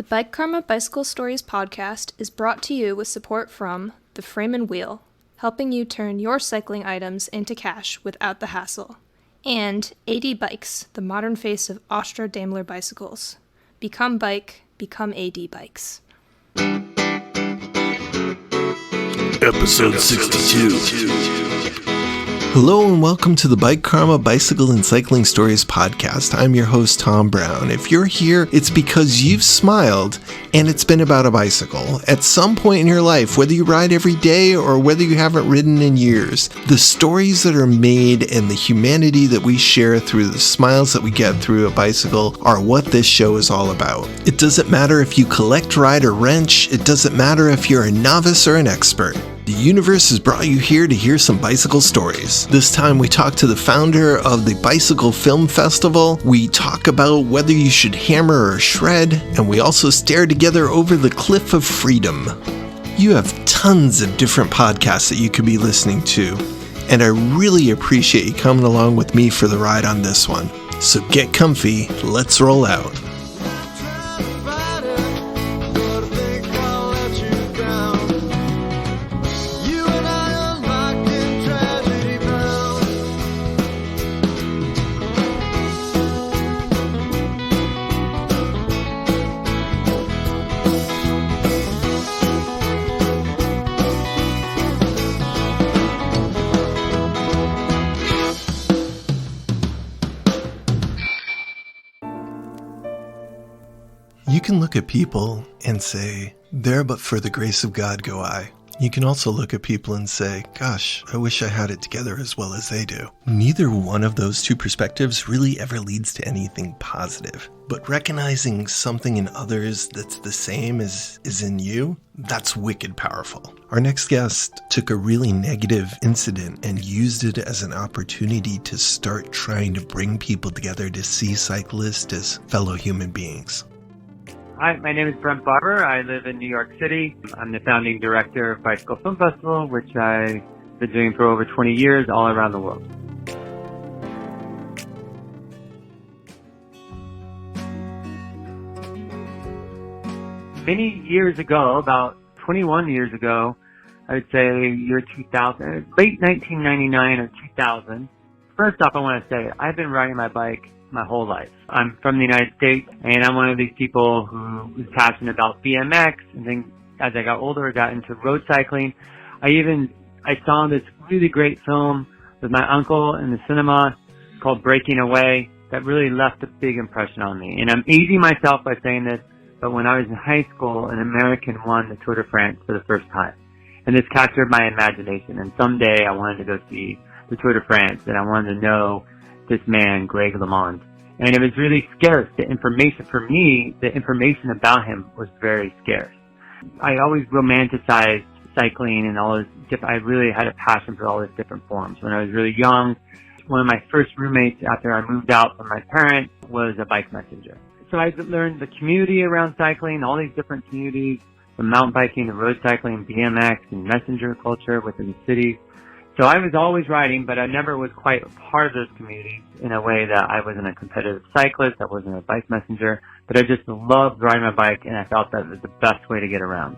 The Bike Karma Bicycle Stories podcast is brought to you with support from The Frame and Wheel, helping you turn your cycling items into cash without the hassle, and AD Bikes, the modern face of Austro Daimler bicycles. Become bike, become AD Bikes. Episode 62. Hello and welcome to the Bike Karma Bicycle and Cycling Stories podcast. I'm your host, Tom Brown. If you're here, it's because you've smiled and it's been about a bicycle. At some point in your life, whether you ride every day or whether you haven't ridden in years, the stories that are made and the humanity that we share through the smiles that we get through a bicycle are what this show is all about. It doesn't matter if you collect, ride, or wrench. It doesn't matter if you're a novice or an expert. The universe has brought you here to hear some bicycle stories. This time we talk to the founder of the Bicycle Film Festival, we talk about whether you should hammer or shred, and we also stare together over the cliff of freedom. You have tons of different podcasts that you could be listening to, and I really appreciate you coming along with me for the ride on this one. So get comfy, let's roll out. You can look at people and say, there but for the grace of God go I. You can also look at people and say, gosh, I wish I had it together as well as they do. Neither one of those two perspectives really ever leads to anything positive. But recognizing something in others that's the same as is in you, that's wicked powerful. Our next guest took a really negative incident and used it as an opportunity to start trying to bring people together to see cyclists as fellow human beings. Hi, my name is Brendt Barbur. I live in New York City. I'm the founding director of Bicycle Film Festival, which I've been doing for over 20 years all around the world. Many years ago, about 21 years ago, I would say year 2000, late 1999 or 2000. First off, I want to say I've been riding my bike my whole life. I'm from the United States, and I'm one of these people who was passionate about BMX, and then as I got older, I got into road cycling. I saw this really great film with my uncle in the cinema called Breaking Away that really left a big impression on me. And I'm aging myself by saying this, but when I was in high school, an American won the Tour de France for the first time. And this captured my imagination, and someday I wanted to go see the Tour de France, and I wanted to know this man, Greg LeMond. And it was really scarce. The information for me, the information about him was very scarce. I always romanticized cycling and all this I really had a passion for all these different forms. When I was really young, one of my first roommates after I moved out from my parents was a bike messenger. So I learned the community around cycling, all these different communities, the mountain biking, the road cycling, BMX, and messenger culture within the city. So I was always riding, but I never was quite a part of those communities in a way that I wasn't a competitive cyclist, I wasn't a bike messenger, but I just loved riding my bike, and I felt that was the best way to get around.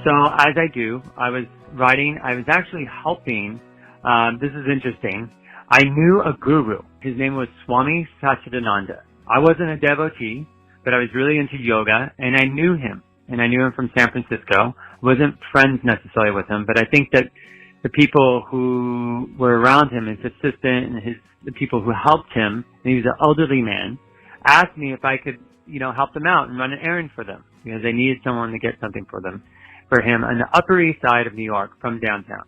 So as I do, I was riding, I was actually helping, this is interesting, I knew a guru. His name was Swami Satchidananda. I wasn't a devotee, but I was really into yoga, and I knew him. And I knew him from San Francisco. Wasn't friends necessarily with him, but I think that the people who were around him, his assistant and the people who helped him, and he was an elderly man, asked me if I could, help them out and run an errand for them because they needed someone to get something for him on the Upper East Side of New York from downtown.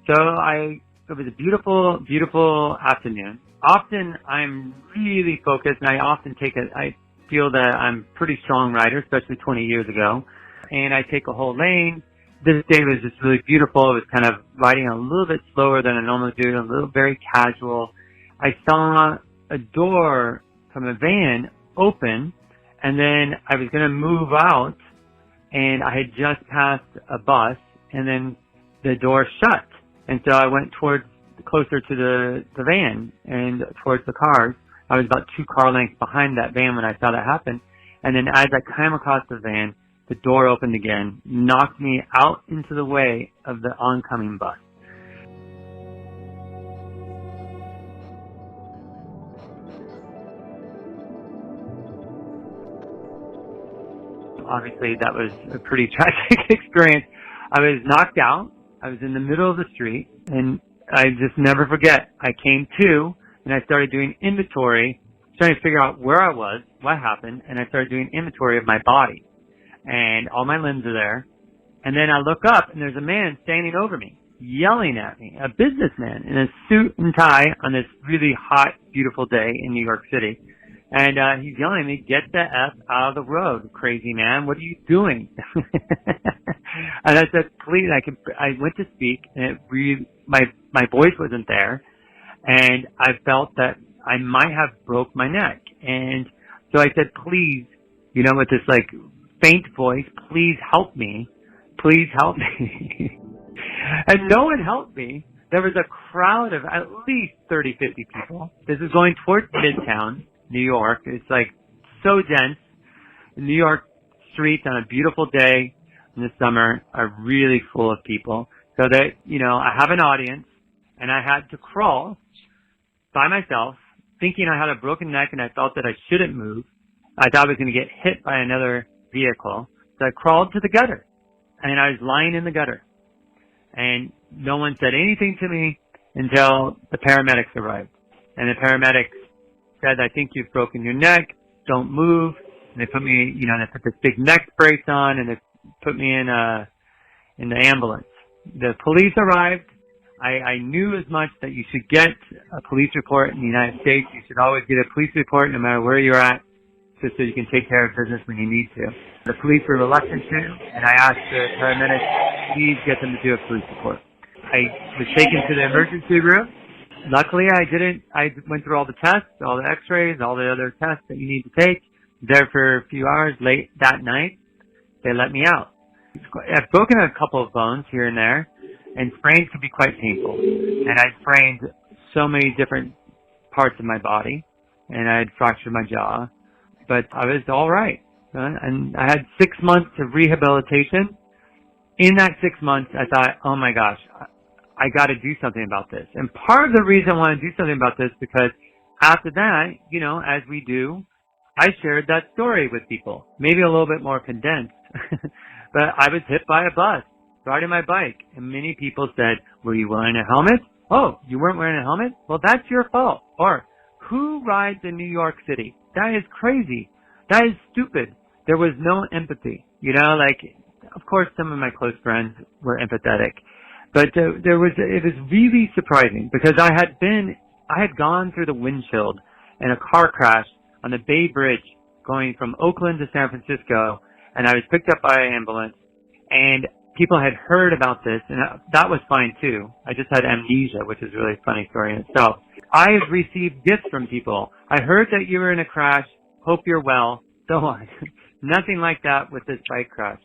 So it was a beautiful, beautiful afternoon. Often I'm really focused, and I feel that I'm a pretty strong rider, especially 20 years ago. And I take a whole lane. This day was just really beautiful. It was kind of riding a little bit slower than I normally do, a little very casual. I saw a door from a van open, and then I was going to move out, and I had just passed a bus, and then the door shut. And so I went closer to the van and towards the cars I was about 2 car lengths behind that van when I saw that happen. And then as I came across the van, the door opened again, knocked me out into the way of the oncoming bus. Obviously, that was a pretty tragic experience. I was knocked out. I was in the middle of the street, and I just never forget. I came to, and I started doing inventory, trying to figure out where I was, what happened, and I started doing inventory of my body. And all my limbs are there. And then I look up, and there's a man standing over me, yelling at me, a businessman in a suit and tie on this really hot, beautiful day in New York City. And he's yelling at me, "Get the F out of the road, crazy man. What are you doing?" And I said, "Please." I went to speak, and it really, my voice wasn't there, and I felt that I might have broke my neck. And so I said, "Please," with this like faint voice, "please help me. Please help me." And no one helped me. There was a crowd of at least 30, 50 people. This is going towards Midtown, New York. It's like so dense. The New York streets on a beautiful day in the summer are really full of people. So that, I have an audience, and I had to crawl by myself, thinking I had a broken neck and I felt that I shouldn't move. I thought I was going to get hit by another vehicle. So I crawled to the gutter, and I was lying in the gutter. And no one said anything to me until the paramedics arrived. And the paramedics said, "I think you've broken your neck. Don't move." And they put me, they put this big neck brace on, and they put me in the ambulance. The police arrived. I knew as much that you should get a police report in the United States. You should always get a police report no matter where you're at, just so you can take care of business when you need to. The police were reluctant to, and I asked the paramedics, "Please get them to do a police report." I was taken to the emergency room. Luckily, I didn't. I went through all the tests, all the x-rays, all the other tests that you need to take. There for a few hours. Late that night, they let me out. I've broken a couple of bones here and there, and sprains can be quite painful. And I sprained so many different parts of my body, and I had fractured my jaw, but I was all right. And I had 6 months of rehabilitation. In that 6 months, I thought, oh my gosh, I got to do something about this. And part of the reason I want to do something about this, because after that, as we do, I shared that story with people, maybe a little bit more condensed. But I was hit by a bus riding my bike, and many people said, "Were you wearing a helmet?" "Oh, you weren't wearing a helmet? Well, that's your fault." Or, "Who rides in New York City? That is crazy. That is stupid." There was no empathy. Of course, some of my close friends were empathetic, but it was really surprising, because I had gone through the windshield in a car crash on the Bay Bridge going from Oakland to San Francisco, and I was picked up by an ambulance, and people had heard about this, and that was fine too. I just had amnesia, which is a really funny story in itself. I have received gifts from people. "I heard that you were in a crash. Hope you're well." So on. Nothing like that with this bike crash.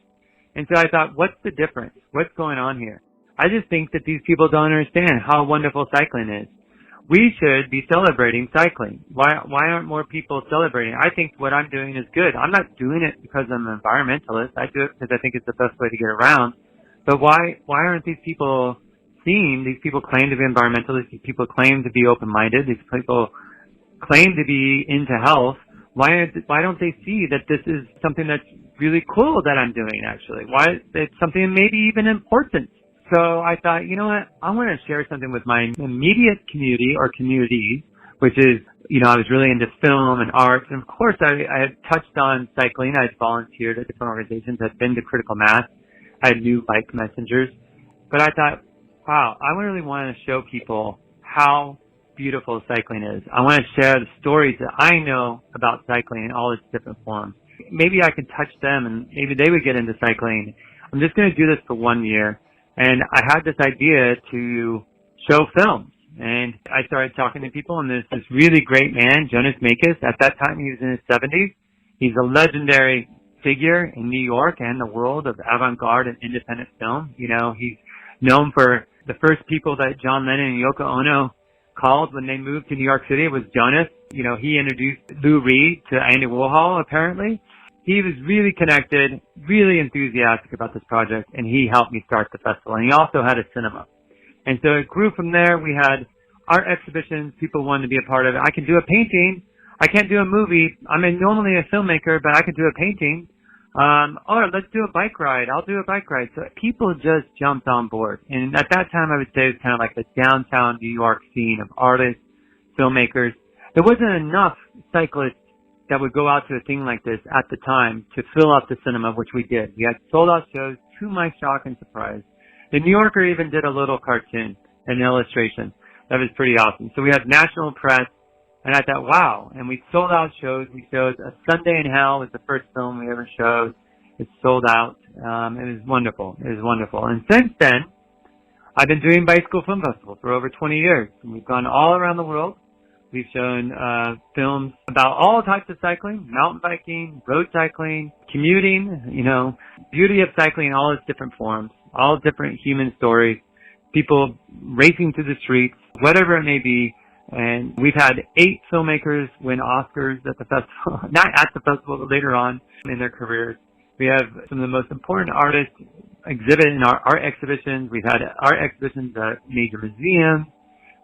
And so I thought, what's the difference? What's going on here? I just think that these people don't understand how wonderful cycling is. We should be celebrating cycling. Why aren't more people celebrating? I think what I'm doing is good. I'm not doing it because I'm an environmentalist. I do it because I think it's the best way to get around. But why aren't these people seen? These people claim to be environmentalists. These people claim to be open-minded. These people claim to be into health. Why don't they see that this is something that's really cool that I'm doing, actually? Why it's something maybe even important? So I thought, you know what? I want to share something with my immediate community or communities, which is, I was really into film and art. And of course, I had touched on cycling. I had volunteered at different organizations. I'd been to Critical Mass. I had new bike messengers. But I thought, wow, I really want to show people how beautiful cycling is. I want to share the stories that I know about cycling in all its different forms. Maybe I could touch them, and maybe they would get into cycling. I'm just going to do this for 1 year. And I had this idea to show films. And I started talking to people, and there's this really great man, Jonas Makis. At that time, he was in his 70s. He's a legendary figure in New York and the world of avant-garde and independent film. He's known for the first people that John Lennon and Yoko Ono called when they moved to New York City. It was Jonas. You know, he introduced Lou Reed to Andy Warhol, apparently. He was really connected, really enthusiastic about this project, and he helped me start the festival. And he also had a cinema. And so it grew from there. We had art exhibitions. People wanted to be a part of it. I can do a painting. I can't do a movie. I'm normally a filmmaker, but I can do a painting. Let's do a bike ride. I'll do a bike ride. So people just jumped on board. And at that time, I would say it was kind of like the downtown New York scene of artists, filmmakers. There wasn't enough cyclists that would go out to a thing like this at the time to fill up the cinema, which we did. We had sold out shows, to my shock and surprise. The New Yorker even did a little cartoon, an illustration. That was pretty awesome. So we had national press, and I thought, wow. And we sold out shows. We showed A Sunday in Hell was the first film we ever showed. It sold out. It was wonderful. It was wonderful. And since then, I've been doing BiciCo Film Festival for over 20 years. And we've gone all around the world. We've shown films about all types of cycling, mountain biking, road cycling, commuting, you know, beauty of cycling in all its different forms, all different human stories, people racing through the streets, whatever it may be. And we've had 8 filmmakers win Oscars at the festival, not at the festival, but later on in their careers. We have some of the most important artists exhibit in our art exhibitions. We've had art exhibitions at major museums.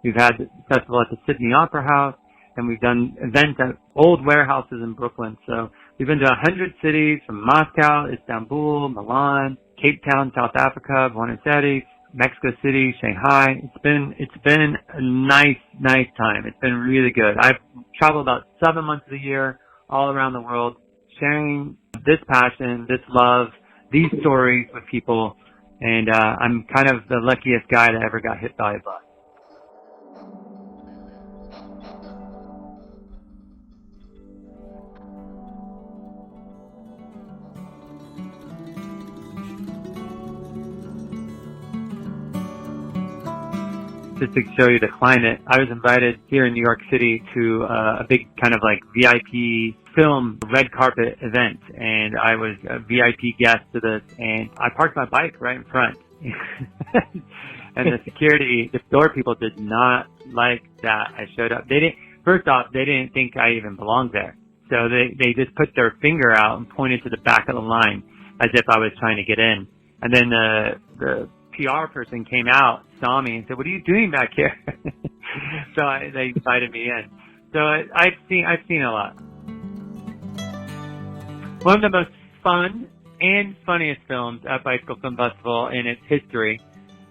We've had the festival at the Sydney Opera House, and we've done events at old warehouses in Brooklyn. So we've been to 100 cities from Moscow, Istanbul, Milan, Cape Town, South Africa, Buenos Aires, Mexico City, Shanghai. It's been a nice time. It's been really good. I've traveled about 7 months of the year all around the world, sharing this passion, this love, these stories with people. And I'm kind of the luckiest guy that ever got hit by a bus. Just to show you the climate, I was invited here in New York City to a big kind of like VIP film red carpet event, and I was a VIP guest to this, and I parked my bike right in front. And the security, the door people did not like that I showed up. First off, they didn't think I even belonged there. So they just put their finger out and pointed to the back of the line as if I was trying to get in. And then the PR person came out, saw me, and said, "What are you doing back here?" So they invited me in. So I've seen a lot. One of the most fun and funniest films at BiciCo Film Festival in its history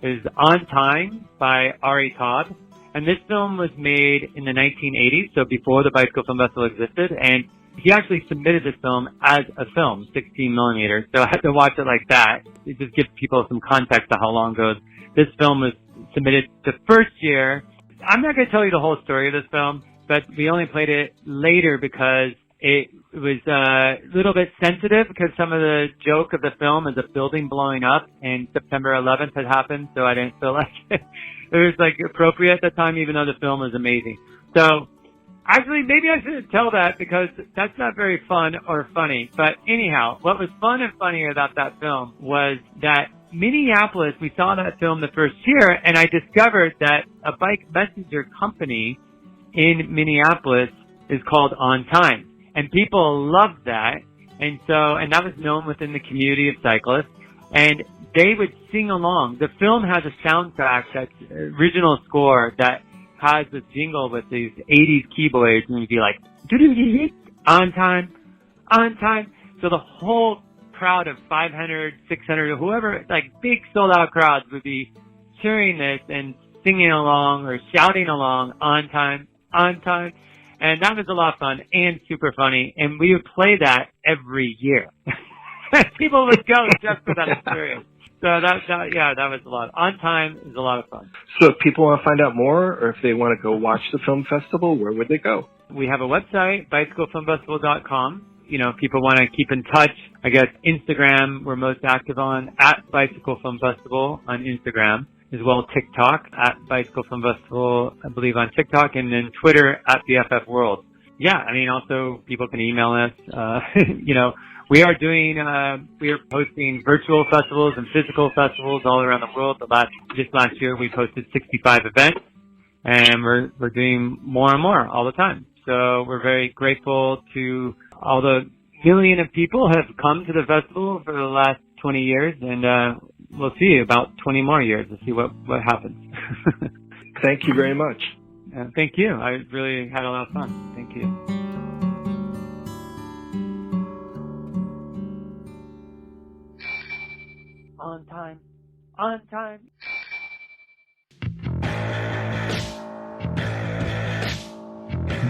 is On Time by Ari Todd. And this film was made in the 1980s, so before the BiciCo Film Festival existed, and he actually submitted this film as a film, 16 millimeters. So I had to watch it like that. It just gives people some context to how long ago this film was submitted the first year. I'm not going to tell you the whole story of this film, but we only played it later because it was a little bit sensitive, because some of the joke of the film is a building blowing up, and September 11th had happened, so I didn't feel like it was like appropriate at the time, even though the film was amazing. So actually, maybe I shouldn't tell that, because that's not very fun or funny. But anyhow, what was fun and funny about that film was that Minneapolis, we saw that film the first year, and I discovered that a bike messenger company in Minneapolis is called On Time. And people loved that. And that was known within the community of cyclists. And they would sing along. The film has a soundtrack, that's original score, that has this jingle with these 80s keyboards, and you'd be like, on time, on time. So the whole crowd of 500, 600, whoever, like big sold out crowds would be cheering this and singing along or shouting along, on time, on time. And that was a lot of fun and super funny. And we would play that every year. People would go just for that experience. So that was a lot. On Time is a lot of fun. So if people want to find out more, or if they want to go watch the film festival, where would they go? We have a website, BiciCoFilmFestival.com. You know, if people want to keep in touch, I guess Instagram we're most active on, at BiciCo Film Festival on Instagram, as well as TikTok, at BiciCo Film Festival, I believe, on TikTok, and then Twitter, at BFF World. Yeah, I mean, also people can email us. You know, we are hosting virtual festivals and physical festivals all around the world. This last year we hosted 65 events. and we're doing more and more all the time. So we're very grateful to all the million of people who have come to the festival for the last 20 years, and we'll see about 20 more years to see what happens. Thank you very much. Thank you. I really had a lot of fun. Thank you. On time. On time.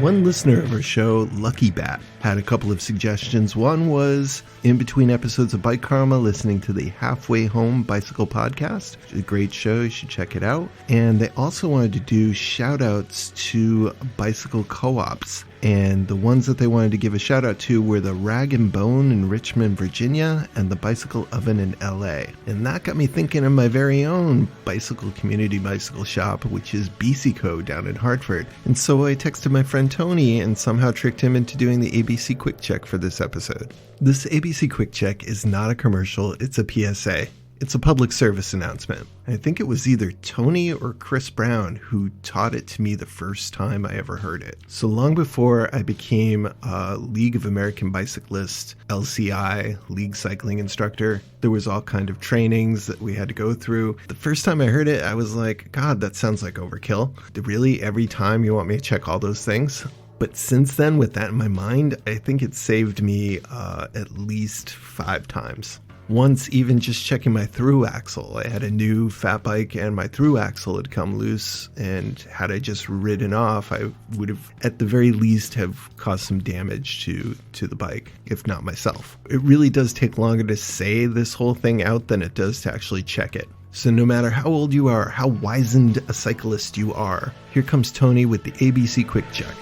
One listener of our show, Lucky Bat, had a couple of suggestions. One was in between episodes of Bike Karma, listening to the Halfway Home Bicycle podcast. It's a great show. You should check it out. And they also wanted to do shout outs to bicycle co-ops. And the ones that they wanted to give a shout out to were the Rag and Bone in Richmond, Virginia, and the Bicycle Oven in LA. And that got me thinking of my very own bicycle community bicycle shop, which is BiciCo down in Hartford. And so I texted my friend Tony and somehow tricked him into doing the ABC Quick Check for this episode. This ABC Quick Check is not a commercial, it's a PSA. It's a public service announcement. I think it was either Tony or Chris Brown who taught it to me the first time I ever heard it. So long before I became a League of American Bicyclists, LCI, league cycling instructor, there was all kind of trainings that we had to go through. The first time I heard it, I was like, God, that sounds like overkill. Really, every time you want me to check all those things? But since then, with that in my mind, I think it saved me at least 5 times. Once even just checking my through axle. I had a new fat bike and my through axle had come loose, and had I just ridden off, I would have at the very least have caused some damage to the bike, if not myself. It really does take longer to say this whole thing out than it does to actually check it. So no matter how old you are, how wizened a cyclist you are, here comes Tony with the ABC Quick Check.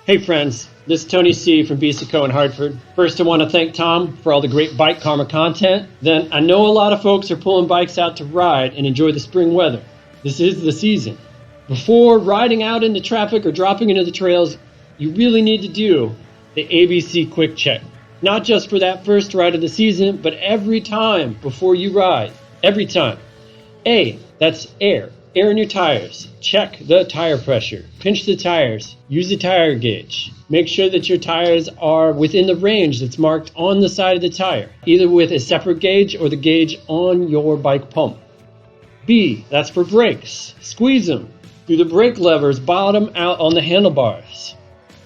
Hey friends, this is Tony C. from BiciCo in Hartford. First, I want to thank Tom for all the great Bike Karma content. Then, I know a lot of folks are pulling bikes out to ride and enjoy the spring weather. This is the season. Before riding out into traffic or dropping into the trails, you really need to do the ABC Quick Check. Not just for that first ride of the season, but every time before you ride. Every time. A, that's air. Air in your tires. Check the tire pressure. Pinch the tires. Use the tire gauge. Make sure that your tires are within the range that's marked on the side of the tire, either with a separate gauge or the gauge on your bike pump. B, that's for brakes. Squeeze them. Do the brake levers bottom out on the handlebars?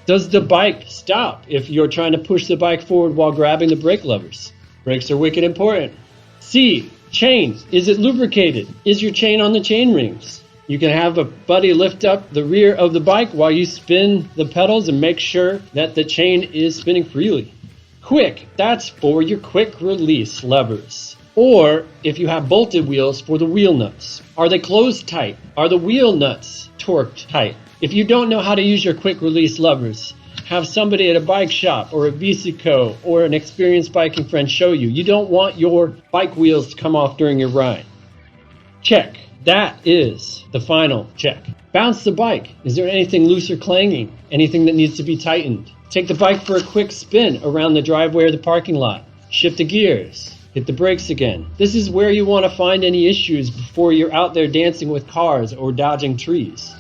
Does the bike stop if you're trying to push the bike forward while grabbing the brake levers? Brakes are wicked important. C, chain. Is it lubricated? Is your chain on the chain rings? You can have a buddy lift up the rear of the bike while you spin the pedals and make sure that the chain is spinning freely. Quick, that's for your quick release levers. Or if you have bolted wheels, for the wheel nuts. Are they closed tight? Are the wheel nuts torqued tight? If you don't know how to use your quick release levers, have somebody at a bike shop or a BiciCo or an experienced biking friend show you. You don't want your bike wheels to come off during your ride. Check. That is the final check. Bounce the bike. Is there anything loose or clanging? Anything that needs to be tightened? Take the bike for a quick spin around the driveway or the parking lot. Shift the gears. Hit the brakes again. This is where you want to find any issues before you're out there dancing with cars or dodging trees.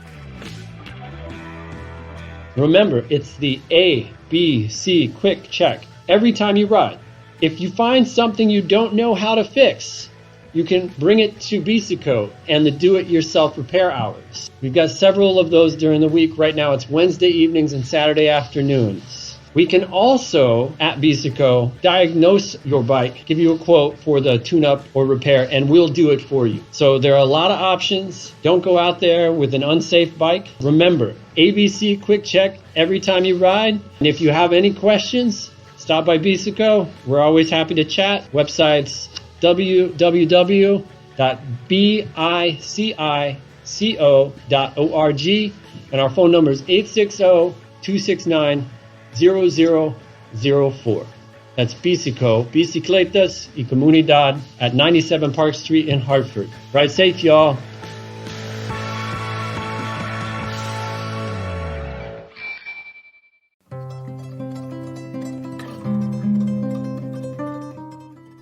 Remember, it's the A, B, C quick check every time you ride. If you find something you don't know how to fix, you can bring it to BiciCo and the do-it-yourself repair hours. We've got several of those during the week. Right now it's Wednesday evenings and Saturday afternoons. We can also, at BiciCo, diagnose your bike, give you a quote for the tune-up or repair, and we'll do it for you. So there are a lot of options. Don't go out there with an unsafe bike. Remember, ABC Quick Check every time you ride. And if you have any questions, stop by BiciCo. We're always happy to chat. Websites www.bicico.org, and our phone number is 860-269-0004. That's BiciCo, Bicicletas y Comunidad at 97 Park Street in Hartford. Ride safe, y'all.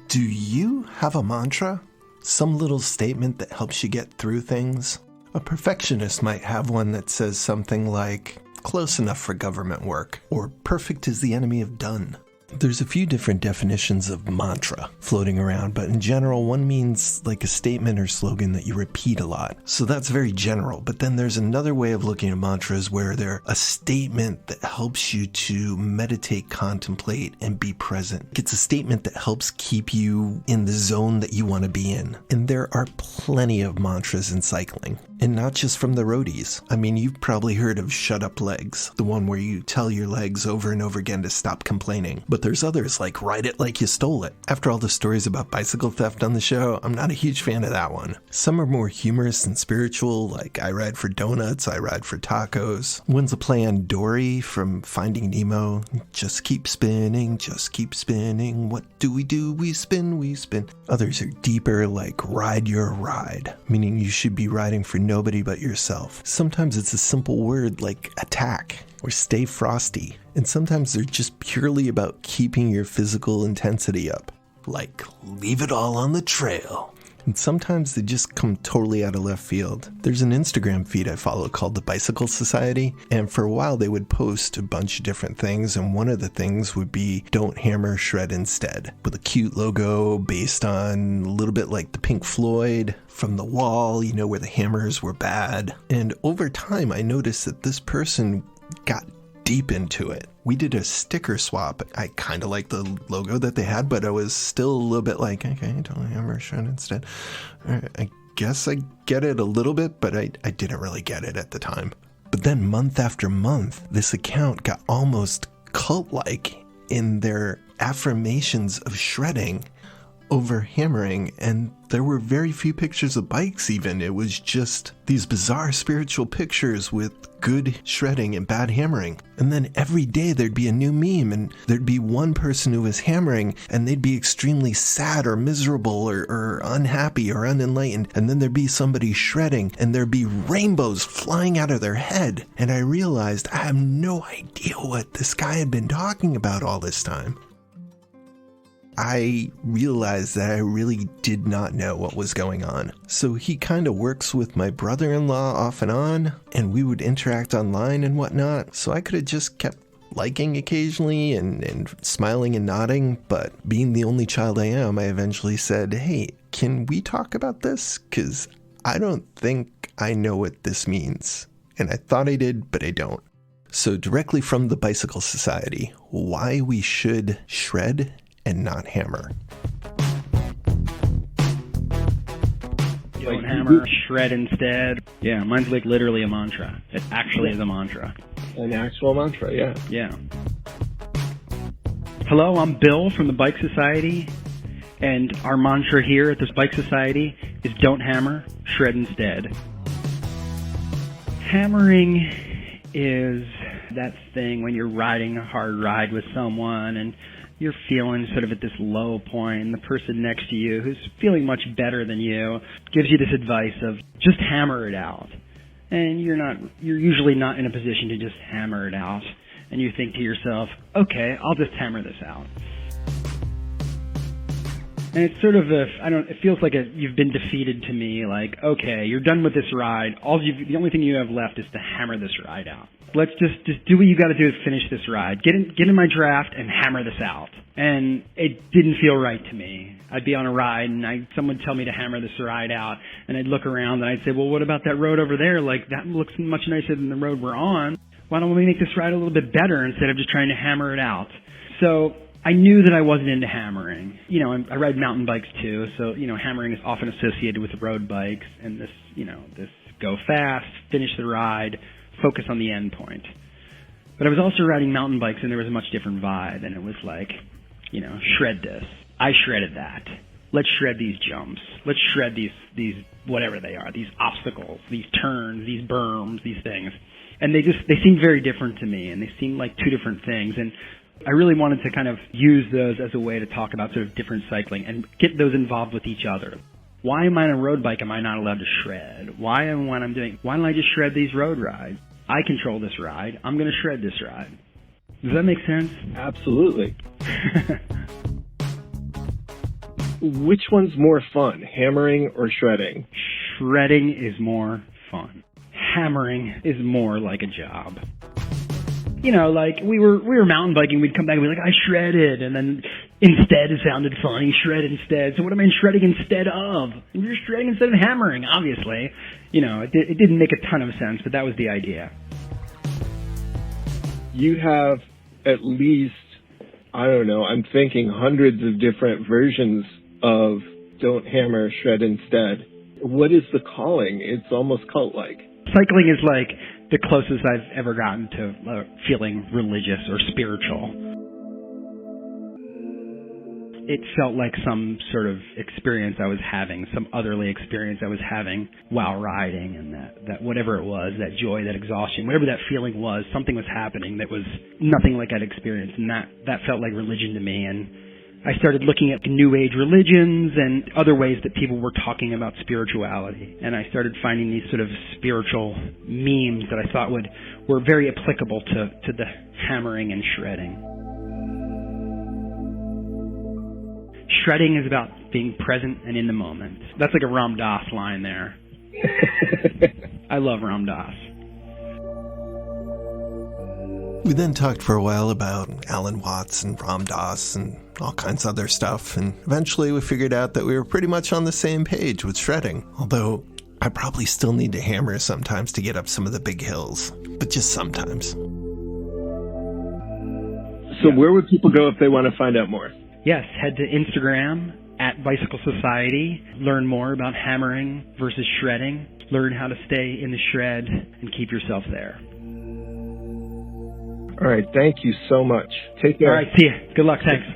Do you have a mantra? Some little statement that helps you get through things? A perfectionist might have one that says something like, close enough for government work, or perfect is the enemy of done. There's a few different definitions of mantra floating around, but in general, one means like a statement or slogan that you repeat a lot. So that's very general. But then there's another way of looking at mantras where they're a statement that helps you to meditate, contemplate, and be present. It's a statement that helps keep you in the zone that you want to be in. And there are plenty of mantras in cycling. And not just from the roadies. I mean, you've probably heard of shut up legs, the one where you tell your legs over and over again to stop complaining. But there's others like ride it like you stole it. After all the stories about bicycle theft on the show, I'm not a huge fan of that one. Some are more humorous and spiritual, like I ride for donuts, I ride for tacos. One's a play on Dory from Finding Nemo. Just keep spinning, what do? We spin, we spin. Others are deeper, like ride your ride, meaning you should be riding for nobody but yourself. Sometimes it's a simple word like attack or stay frosty. And sometimes they're just purely about keeping your physical intensity up, like leave it all on the trail. And sometimes they just come totally out of left field. There's an Instagram feed I follow called the BiciCo Society, and for a while they would post a bunch of different things, and one of the things would be don't hammer, shred instead, with a cute logo based on a little bit like the Pink Floyd from The Wall, you know, where the hammers were bad. And over time I noticed that this person got deep into it. We did a sticker swap. I kind of like the logo that they had, but I was still a little bit like, okay, don't hammer, shred instead. I guess I get it a little bit, but I didn't really get it at the time. But then month after month, this account got almost cult-like in their affirmations of shredding over hammering, and there were very few pictures of bikes even. It was just these bizarre spiritual pictures with good shredding and bad hammering. And then every day there'd be a new meme, and there'd be one person who was hammering and they'd be extremely sad or miserable or unhappy or unenlightened, and then there'd be somebody shredding and there'd be rainbows flying out of their head. And I realized I have no idea what this guy had been talking about all this time. I realized that I really did not know what was going on. So he kind of works with my brother-in-law off and on, and we would interact online and whatnot. So I could have just kept liking occasionally and smiling and nodding, but being the only child I am, I eventually said, hey, can we talk about this? Because I don't think I know what this means. And I thought I did, but I don't. So directly from the BiciCo Society, why we should shred and not hammer. Don't hammer, shred instead. Yeah, mine's like literally a mantra. It actually is a mantra. An actual mantra, yeah. Yeah. Hello, I'm Bill from the Bike Society, and our mantra here at this Bike Society is don't hammer, shred instead. Hammering is that thing when you're riding a hard ride with someone and you're feeling sort of at this low point, and the person next to you who's feeling much better than you gives you this advice of just hammer it out. And you're usually not in a position to just hammer it out. And you think to yourself, okay, I'll just hammer this out. And it's sort of it feels like you've been defeated to me, like, okay, you're done with this ride. The only thing you have left is to hammer this ride out. Let's just do what you got to do to finish this ride. Get in my draft and hammer this out. And it didn't feel right to me. I'd be on a ride and someone would tell me to hammer this ride out, and I'd look around and I'd say, well, what about that road over there? Like, that looks much nicer than the road we're on. Why don't we make this ride a little bit better instead of just trying to hammer it out? So I knew that I wasn't into hammering. You know, I ride mountain bikes too, so, you know, hammering is often associated with road bikes and this go fast, finish the ride, focus on the end point. But I was also riding mountain bikes, and there was a much different vibe, and it was like, you know, shred this. I shredded that. Let's shred these jumps. Let's shred these whatever they are, these obstacles, these turns, these berms, these things. And they seemed very different to me, and they seemed like two different things. And I really wanted to kind of use those as a way to talk about sort of different cycling and get those involved with each other. Why am I on a road bike? Am I not allowed to shred? Why don't I just shred these road rides? I control this ride. I'm going to shred this ride. Does that make sense? Absolutely. Which one's more fun, hammering or shredding? Shredding is more fun. Hammering is more like a job. You know, like we were mountain biking, we'd come back and be like, I shredded, and then instead it sounded funny, shred instead. So what am I shredding instead of? And you're shredding instead of hammering, obviously. You know, it didn't make a ton of sense, but that was the idea. You have at least, I don't know, I'm thinking hundreds of different versions of Don't Hammer, Shred Instead. What is the calling? It's almost cult-like. Cycling is like the closest I've ever gotten to feeling religious or spiritual. It felt like some sort of experience I was having, some otherly experience I was having while riding, and that whatever it was, that joy, that exhaustion, whatever that feeling was, something was happening that was nothing like I'd experienced, and that felt like religion to me. And I started looking at New Age religions and other ways that people were talking about spirituality. And I started finding these sort of spiritual memes that I thought were very applicable to the hammering and shredding. Shredding is about being present and in the moment. That's like a Ram Dass line there. I love Ram Dass. We then talked for a while about Alan Watts and Ram Dass and all kinds of other stuff, and eventually we figured out that we were pretty much on the same page with shredding, although I probably still need to hammer sometimes to get up some of the big hills, but just sometimes. So where would people go if they want to find out more? Yes, head to Instagram at Bicycle Society, learn more about hammering versus shredding, learn how to stay in the shred, and keep yourself there. All right, thank you so much. Take care. All right, see ya. Good luck, thanks.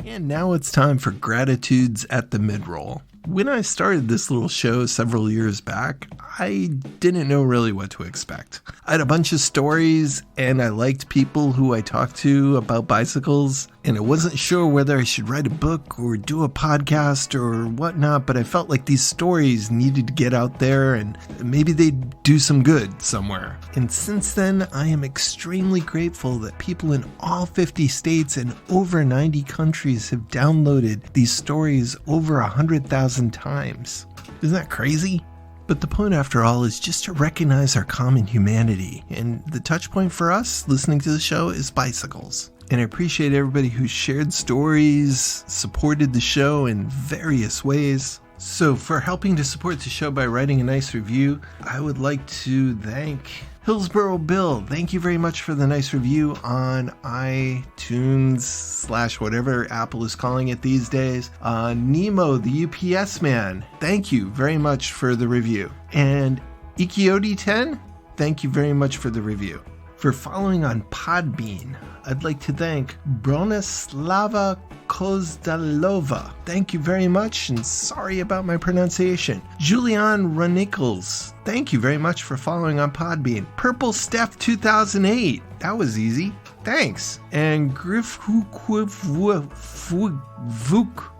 And now it's time for gratitudes at the mid-roll. When I started this little show several years back, I didn't know really what to expect. I had a bunch of stories, and I liked people who I talked to about bicycles, and I wasn't sure whether I should write a book or do a podcast or whatnot, but I felt like these stories needed to get out there, and maybe they'd do some good somewhere. And since then, I am extremely grateful that people in all 50 states and over 90 countries have downloaded these stories over 100,000 times. Isn't that crazy? But the point, after all, is just to recognize our common humanity. And the touch point for us listening to the show is bicycles. And I appreciate everybody who shared stories, supported the show in various ways. So for helping to support the show by writing a nice review, I would like to thank Hillsboro Bill. Thank you very much for the nice review on iTunes / whatever Apple is calling it these days. Nemo, the UPS man, thank you very much for the review. And Ikioti10, thank you very much for the review. For following on Podbean, I'd like to thank Bronislava Kozdalova. Thank you very much, and sorry about my pronunciation. Julian Runikles, thank you very much for following on Podbean. Purple Steph 2008, that was easy. Thanks. And Griffvuk,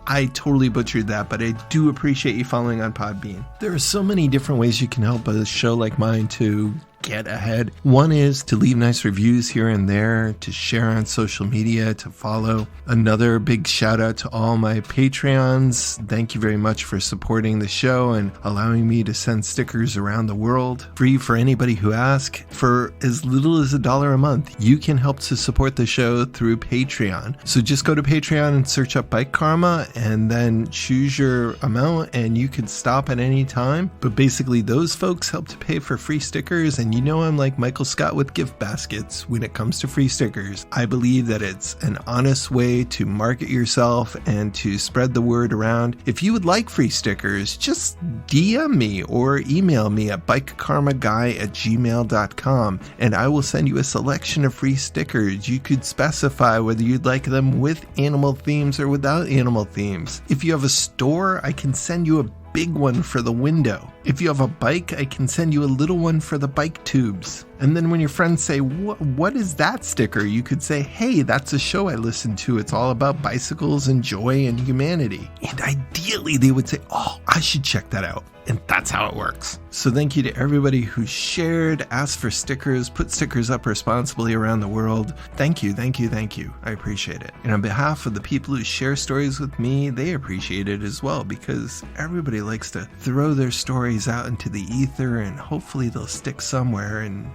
I totally butchered that, but I do appreciate you following on Podbean. There are so many different ways you can help a show like mine to get ahead. One is to leave nice reviews here and there, to share on social media, to follow. Another big shout out to all my Patreons. Thank you very much for supporting the show and allowing me to send stickers around the world. Free for anybody who asks. For as little as $1 a month, you can help to support the show through Patreon. So just go to Patreon and search up Bike Karma and then choose your amount, and you can stop at any time. But basically those folks help to pay for free stickers, and you know I'm like Michael Scott with gift baskets when it comes to free stickers. I believe that it's an honest way to market yourself and to spread the word around. If you would like free stickers, just DM me or email me at bikekarmaguy@gmail.com, and I will send you a selection of free stickers. You could specify whether you'd like them with animal themes or without animal themes. If you have a store, I can send you a big one for the window. If you have a bike, I can send you a little one for the bike tubes. And then when your friends say, what is that sticker? You could say, hey, that's a show I listen to. It's all about bicycles and joy and humanity. And ideally, they would say, oh, I should check that out. And that's how it works. So thank you to everybody who shared, asked for stickers, put stickers up responsibly around the world. Thank you, thank you, thank you. I appreciate it. And on behalf of the people who share stories with me, they appreciate it as well, because everybody likes to throw their stories out into the ether and hopefully they'll stick somewhere and,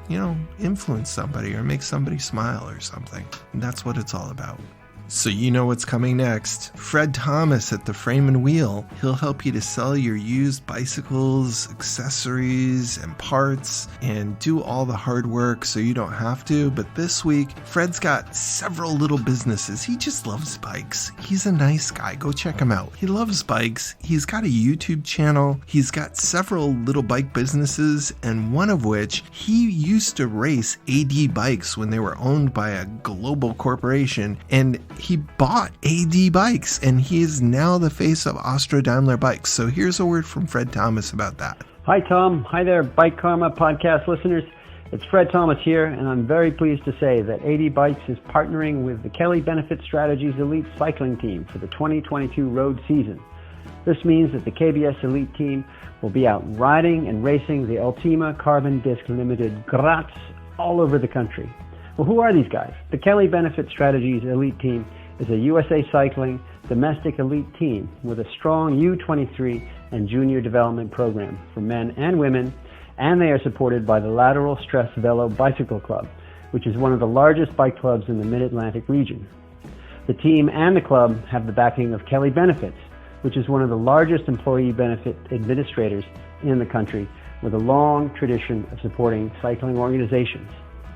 influence somebody or make somebody smile or something. And that's what it's all about. So you know what's coming next. Fred Thomas at the Frame and Wheel. He'll help you to sell your used bicycles, accessories, and parts, and do all the hard work so you don't have to. But this week, Fred's got several little businesses. He just loves bikes. He's a nice guy. Go check him out. He loves bikes. He's got a YouTube channel. He's got several little bike businesses, and one of which he used to race AD bikes when they were owned by a global corporation, and he bought AD bikes, and he is now the face of Austro Daimler Bikes. So here's a word from Fred Thomas about that. Hi, Tom. Hi there, Bike Karma podcast listeners. It's Fred Thomas here, and I'm very pleased to say that AD Bikes is partnering with the Kelly Benefit Strategies Elite Cycling Team for the 2022 road season. This means that the KBS Elite Team will be out riding and racing the Ultima Carbon Disc Limited Graz all over the country. Well, who are these guys? The Kelly Benefit Strategies Elite Team is a USA Cycling domestic elite team with a strong U23 and junior development program for men and women, and they are supported by the Lateral Stress Velo Bicycle Club, which is one of the largest bike clubs in the Mid-Atlantic region. The team and the club have the backing of Kelly Benefits, which is one of the largest employee benefit administrators in the country, with a long tradition of supporting cycling organizations.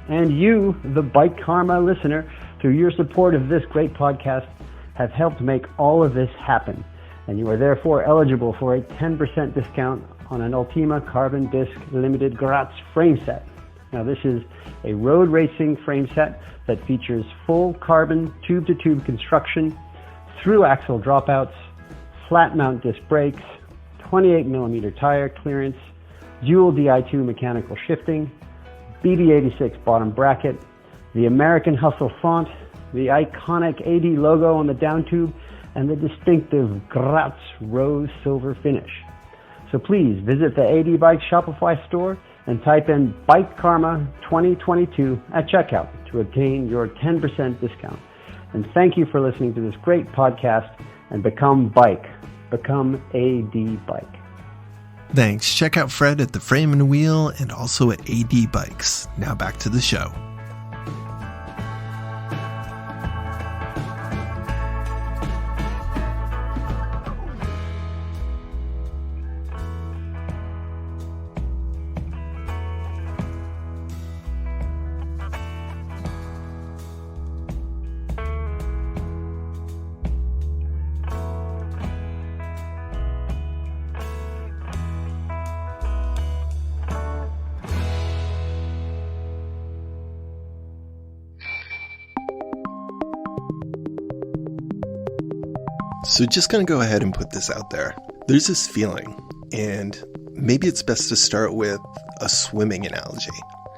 And you, the Bike Karma listener, through your support of this great podcast, have helped make all of this happen. And you are therefore eligible for a 10% discount on an Ultima Carbon Disc Limited Graz frame set. Now, this is a road racing frame set that features full carbon tube-to-tube construction, through-axle dropouts, flat mount disc brakes, 28mm tire clearance, dual Di2 mechanical shifting, BB86 bottom bracket, the American Hustle font, the iconic AD logo on the down tube, and the distinctive Graz rose silver finish. So please visit the AD Bike Shopify store and type in Bike Karma 2022 at checkout to obtain your 10% discount. And thank you for listening to this great podcast, and become Bike. Become AD Bike. Thanks. Check out Fred at the Frame and Wheel and also at AD Bikes. Now back to the show. So just going to go ahead and put this out there. There's this feeling, and maybe it's best to start with a swimming analogy.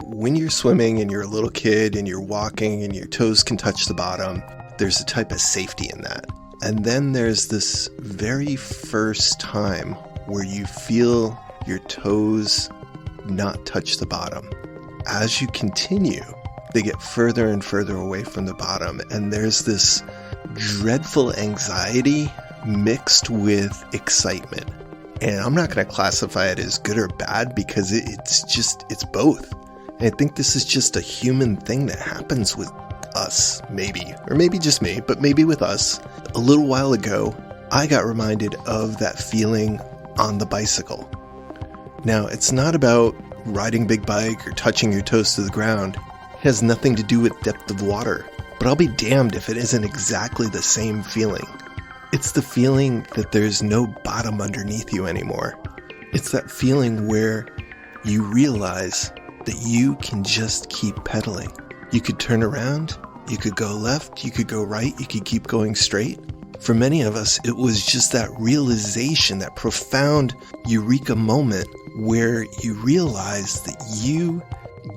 When you're swimming and you're a little kid and you're walking and your toes can touch the bottom, there's a type of safety in that. And then there's this very first time where you feel your toes not touch the bottom. As you continue, they get further and further away from the bottom, and there's this dreadful anxiety mixed with excitement. And I'm not going to classify it as good or bad, because it's both. And I think this is just a human thing that happens with us, maybe, or maybe just me, but maybe with us. A little while ago, I got reminded of that feeling on the bicycle. Now, it's not about riding a big bike or touching your toes to the ground. It has nothing to do with depth of water. But I'll be damned if it isn't exactly the same feeling. It's the feeling that there's no bottom underneath you anymore. It's that feeling where you realize that you can just keep pedaling. You could turn around, you could go left, you could go right, you could keep going straight. For many of us, it was just that realization, that profound eureka moment where you realize that you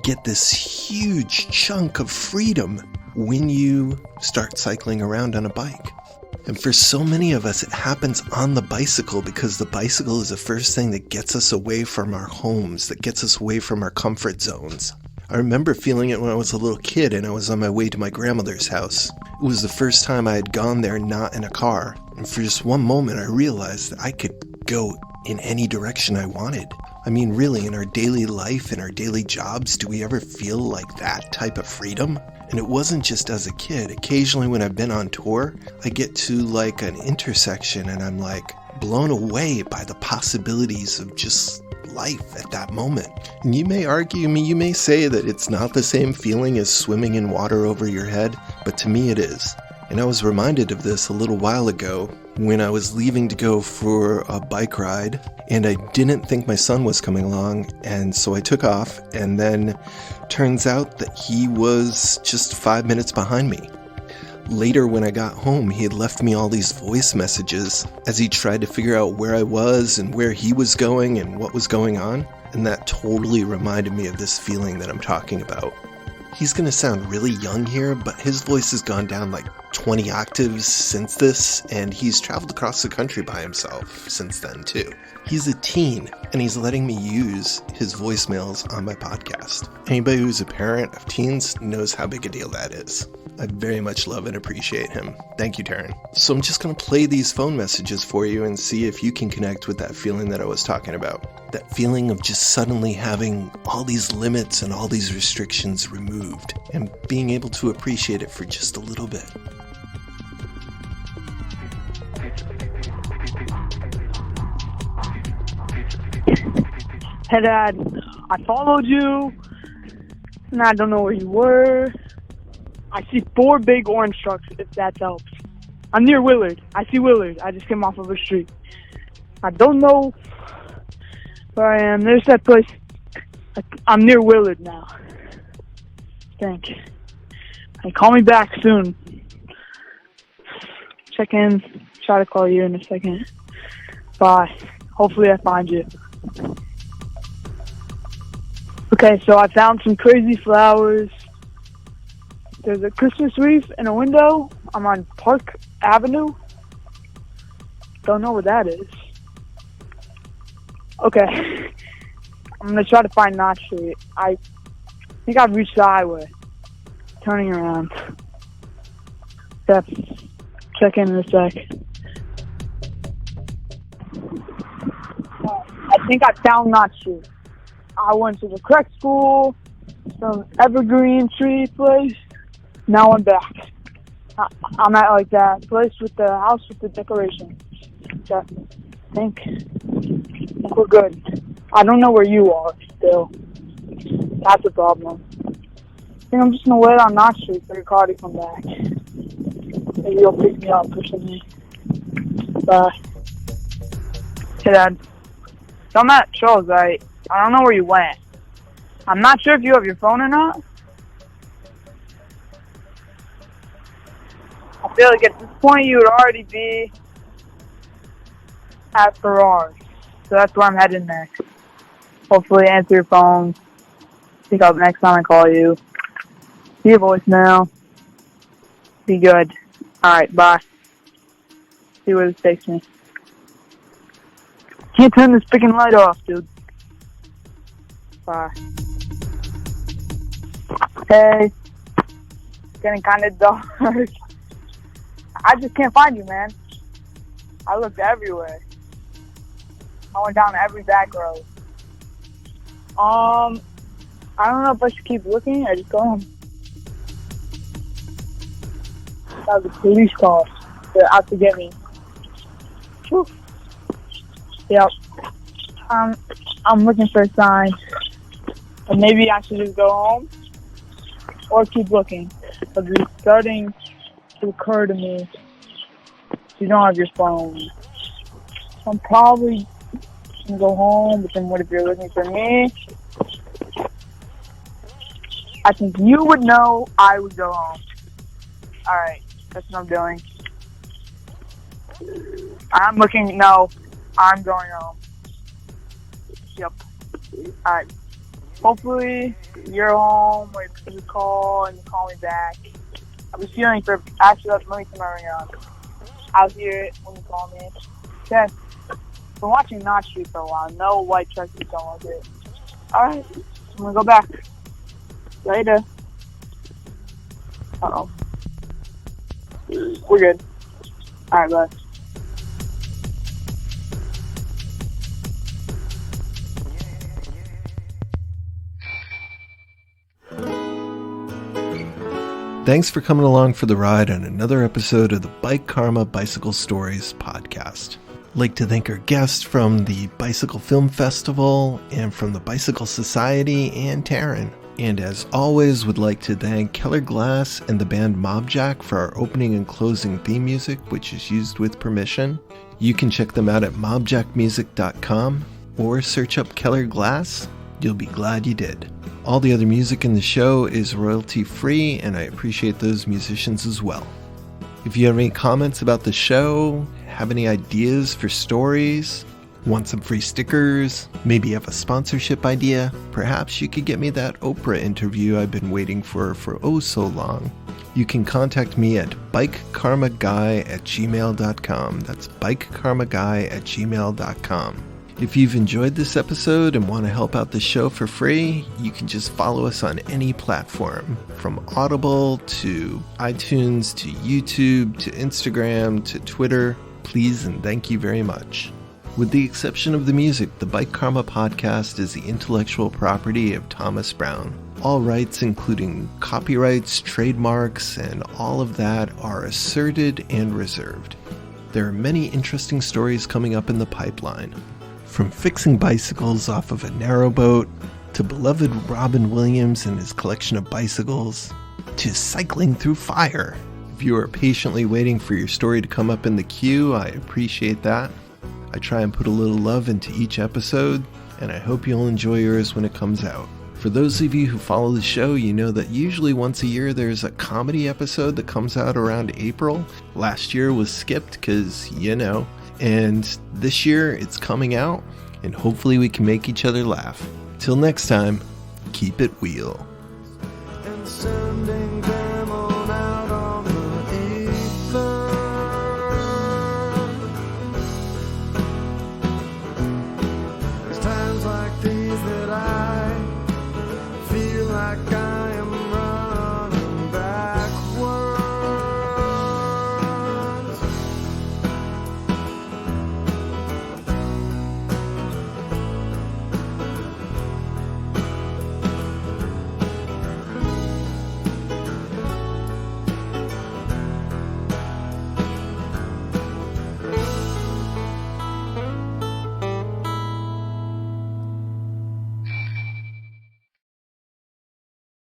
get this huge chunk of freedom when you start cycling around on a bike. And for so many of us, it happens on the bicycle because the bicycle is the first thing that gets us away from our homes, that gets us away from our comfort zones. I remember feeling it when I was a little kid and I was on my way to my grandmother's house. It was the first time I had gone there not in a car. And for just one moment, I realized that I could go in any direction I wanted. I mean, really, in our daily life, in our daily jobs, do we ever feel like that type of freedom? And it wasn't just as a kid. Occasionally when I've been on tour, I get to like an intersection and I'm like blown away by the possibilities of just life at that moment. And you may argue, you may say that it's not the same feeling as swimming in water over your head, but to me it is. And I was reminded of this a little while ago when I was leaving to go for a bike ride, and I didn't think my son was coming along, and so I took off, and then turns out that he was just 5 minutes behind me. Later, when I got home, he had left me all these voice messages as he tried to figure out where I was and where he was going and what was going on, and that totally reminded me of this feeling that I'm talking about. He's going to sound really young here, but his voice has gone down like 20 octaves since this, and he's traveled across the country by himself since then too. He's a teen, and he's letting me use his voicemails on my podcast. Anybody who's a parent of teens knows how big a deal that is. I very much love and appreciate him. Thank you, Taryn. So I'm just going to play these phone messages for you and see if you can connect with that feeling that I was talking about. That feeling of just suddenly having all these limits and all these restrictions removed and being able to appreciate it for just a little bit. Hey Dad, I followed you, and I don't know where you were. I see 4 big orange trucks, if that helps. I'm near Willard. I see Willard. I just came off of a street. I don't know where I am. There's that place. I'm near Willard now. Thank you. Hey, call me back soon. Check in. Try to call you in a second. Bye. Hopefully I find you. Okay, so I found some crazy flowers. There's a Christmas wreath in a window. I'm on Park Avenue. Don't know what that is. Okay. I'm going to try to find Knott Street. I think I've reached the highway. Turning around. Steph, check in a sec. I think I found Knott Street. I went to the correct school, some evergreen tree place. Now I'm back. I'm at like that place with the house with the decoration. So I think we're good. I don't know where you are still. That's a problem. I think I'm just gonna wait on Knott Street for your car to come back. Maybe you'll pick me up or something. Bye. Hey Dad. So I'm at Charles, right? I don't know where you went. I'm not sure if you have your phone or not. I feel like at this point you would already be at Ferrari. So that's where I'm heading next. Hopefully answer your phone. Pick up next time I call you. See your voicemail. Be good. Alright, bye. See where this takes me. Can't turn this freaking light off, dude. Bye. Hey. It's getting kind of dark. I just can't find you, man. I looked everywhere. I went down every back road. I don't know if I should keep looking or just go home. That was a police car. They're out to get me. Whew. Yep. I'm looking for a sign. But maybe I should just go home or keep looking. Because it's starting to occur to me you don't have your phone. So I'm probably gonna go home, but then what if you're looking for me? I think you would know I would go home. Alright, that's what I'm doing. I'm going home. Yep. Alright. Hopefully you're home or you call and you call me back. I'll be feeling for actually let me turn my ringer on. I'll hear it when you call me. Okay. Been watching Not Street for a while. No white truck is going with it. Alright. I'm gonna go back. Later. Uh-oh. We're good. Alright, bye. Thanks for coming along for the ride on another episode of the Bike Karma Bicycle Stories podcast. I'd like to thank our guests from the Bicycle Film Festival and from the Bicycle Society and Taryn. And as always, would like to thank Keller Glass and the band Mobjack for our opening and closing theme music, which is used with permission. You can check them out at mobjackmusic.com or search up Keller Glass. You'll be glad you did. All the other music in the show is royalty free, and I appreciate those musicians as well. If you have any comments about the show, have any ideas for stories, want some free stickers, maybe have a sponsorship idea, perhaps you could get me that Oprah interview I've been waiting for oh so long. You can contact me at bikekarmaguy@gmail.com. That's bikekarmaguy@gmail.com. If you've enjoyed this episode and want to help out the show for free, you can just follow us on any platform, from Audible to iTunes to YouTube to Instagram to Twitter. Please and thank you very much. With the exception of the music, the Bike Karma podcast is the intellectual property of Thomas Brown. All rights, including copyrights, trademarks, and all of that, are asserted and reserved. There are many interesting stories coming up in the pipeline. From fixing bicycles off of a narrowboat, to beloved Robin Williams and his collection of bicycles, to cycling through fire. If you are patiently waiting for your story to come up in the queue, I appreciate that. I try and put a little love into each episode, and I hope you'll enjoy yours when it comes out. For those of you who follow the show, you know that usually once a year there's a comedy episode that comes out around April. Last year was skipped because, and this year it's coming out, and hopefully we can make each other laugh. Till next time, keep it wheel.